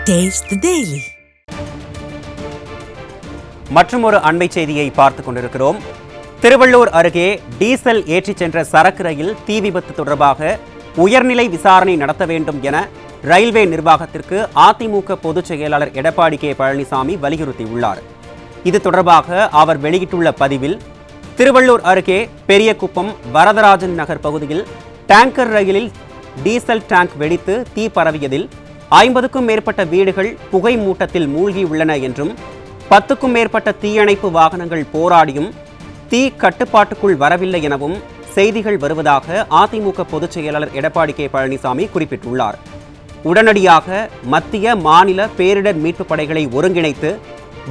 Taste the Daily. மற்றும் ஒரு அண்மை செய்தியை பார்த்துக் கொண்டிருக்கிறோம். திருவள்ளூர் அருகே டீசல் ஏற்றிச் சென்ற சரக்கு ரயில் தீ விபத்து தொடர்பாக உயர்நிலை விசாரணை நடத்த வேண்டும் என ரயில்வே நிர்வாகத்திற்கு அதிமுக பொதுச் செயலாளர் எடப்பாடி கே பழனிசாமி வலியுறுத்தியுள்ளார். இது தொடர்பாக அவர் வெளியிட்டுள்ள பதிவில், திருவள்ளூர் அருகே பெரியகுப்பம் வரதராஜன் நகர் பகுதியில் டேங்கர் ரயிலில் டீசல் டேங்க் வெடித்து தீ பரவியதில் 50க்கும் மேற்பட்ட வீடுகள் புகை மூட்டத்தில் மூழ்கியுள்ளன என்றும் 10க்கும் மேற்பட்ட தீயணைப்பு வாகனங்கள் போராடியும் தீ கட்டுப்பாட்டுக்குள் வரவில்லை எனவும் செய்திகள் வருவதாக அதிமுக பொதுச் செயலாளர் எடப்பாடி கே பழனிசாமி குறிப்பிட்டுள்ளார். உடனடியாக மத்திய மாநில பேரிடர் மீட்புப் படைகளை ஒருங்கிணைத்து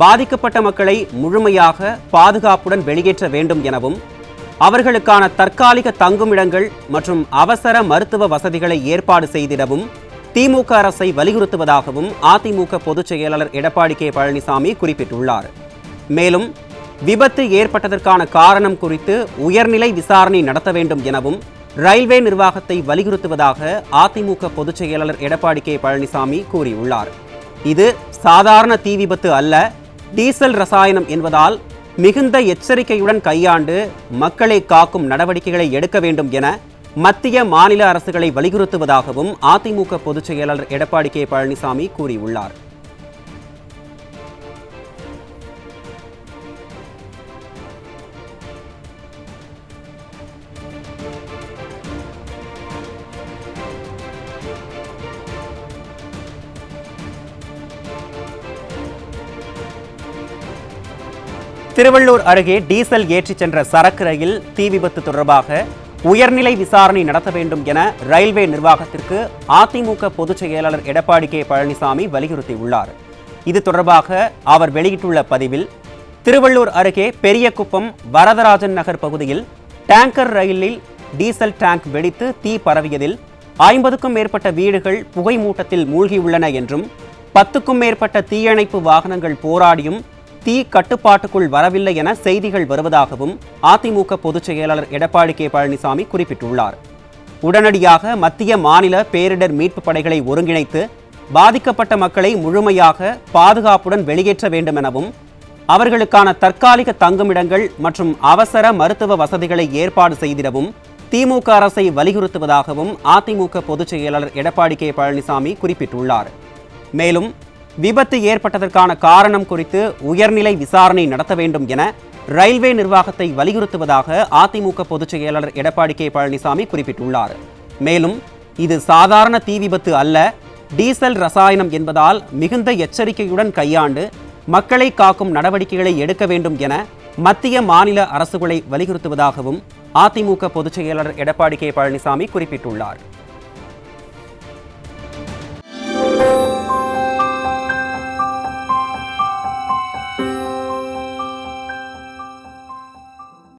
பாதிக்கப்பட்ட மக்களை முழுமையாக பாதுகாப்புடன் வெளியேற்ற வேண்டும் எனவும் அவர்களுக்கான தற்காலிக தங்குமிடங்கள் மற்றும் அவசர மருத்துவ வசதிகளை ஏற்பாடு செய்திடவும் திமுக அரசை வலியுறுத்துவதாகவும் அதிமுக பொதுச் செயலாளர் எடப்பாடி கே பழனிசாமி குறிப்பிட்டுள்ளார். மேலும் விபத்து ஏற்பட்டதற்கான காரணம் குறித்து உயர்நிலை விசாரணை நடத்த வேண்டும் எனவும் ரயில்வே நிர்வாகத்தை வலியுறுத்துவதாக அதிமுக பொதுச் செயலாளர் எடப்பாடி கே பழனிசாமி கூறியுள்ளார். இது சாதாரண தீ விபத்து அல்ல, டீசல் ரசாயனம் என்பதால் மிகுந்த எச்சரிக்கையுடன் கையாண்டு மக்களை காக்கும் நடவடிக்கைகளை எடுக்க வேண்டும் என மத்திய மாநில அரசுகளை வலியுறுத்துவதாகவும் அதிமுக பொதுச் செயலாளர் எடப்பாடி கே பழனிசாமி கூறியுள்ளார். திருவள்ளூர் அருகே டீசல் ஏற்றிச் சென்ற சரக்கு ரயில் தீ விபத்து தொடர்பாக உயர்நிலை விசாரணை நடத்த வேண்டும் என ரயில்வே நிர்வாகத்திற்கு அதிமுக பொதுச் செயலாளர் எடப்பாடி கே பழனிசாமி வலியுறுத்தியுள்ளார். இது தொடர்பாக அவர் வெளியிட்டுள்ள பதிவில், திருவள்ளூர் அருகே பெரியகுப்பம் வரதராஜன் நகர் பகுதியில் டேங்கர் ரயிலில் டீசல் டேங்க் வெடித்து தீ பரவியதில் 50க்கும் மேற்பட்ட வீடுகள் புகை மூட்டத்தில் மூழ்கியுள்ளன என்றும் 10க்கும் மேற்பட்ட தீயணைப்பு வாகனங்கள் போராடியும் தீ கட்டுப்பாட்டுக்குள் வரவில்லை என செய்திகள் வருவதாகவும் அதிமுக பொதுச் செயலாளர் எடப்பாடி கே பழனிசாமி குறிப்பிட்டுள்ளார். உடனடியாக மத்திய மாநில பேரிடர் மீட்புப் படைகளை ஒருங்கிணைத்து பாதிக்கப்பட்ட மக்களை முழுமையாக பாதுகாப்புடன் வெளியேற்ற வேண்டும் எனவும் அவர்களுக்கான தற்காலிக தங்குமிடங்கள் மற்றும் அவசர மருத்துவ வசதிகளை ஏற்பாடு செய்திடவும் திமுக அரசை வலியுறுத்துவதாகவும் அதிமுக பொதுச் செயலாளர் எடப்பாடி கே பழனிசாமி குறிப்பிட்டுள்ளார். மேலும் விபத்து ஏற்பட்டதற்கான காரணம் குறித்து உயர்நிலை விசாரணை நடத்த வேண்டும் என ரயில்வே நிர்வாகத்தை வலியுறுத்துவதாக அதிமுக பொதுச் செயலாளர் எடப்பாடி கே பழனிசாமி குறிப்பிட்டுள்ளார். மேலும் இது சாதாரண தீ விபத்து அல்ல, டீசல் ரசாயனம் என்பதால் மிகுந்த எச்சரிக்கையுடன் கையாண்டு மக்களை காக்கும் நடவடிக்கைகளை எடுக்க வேண்டும் என மத்திய மாநில அரசுகளை வலியுறுத்துவதாகவும் அதிமுக பொதுச் செயலாளர் எடப்பாடி கே பழனிசாமி குறிப்பிட்டுள்ளார்.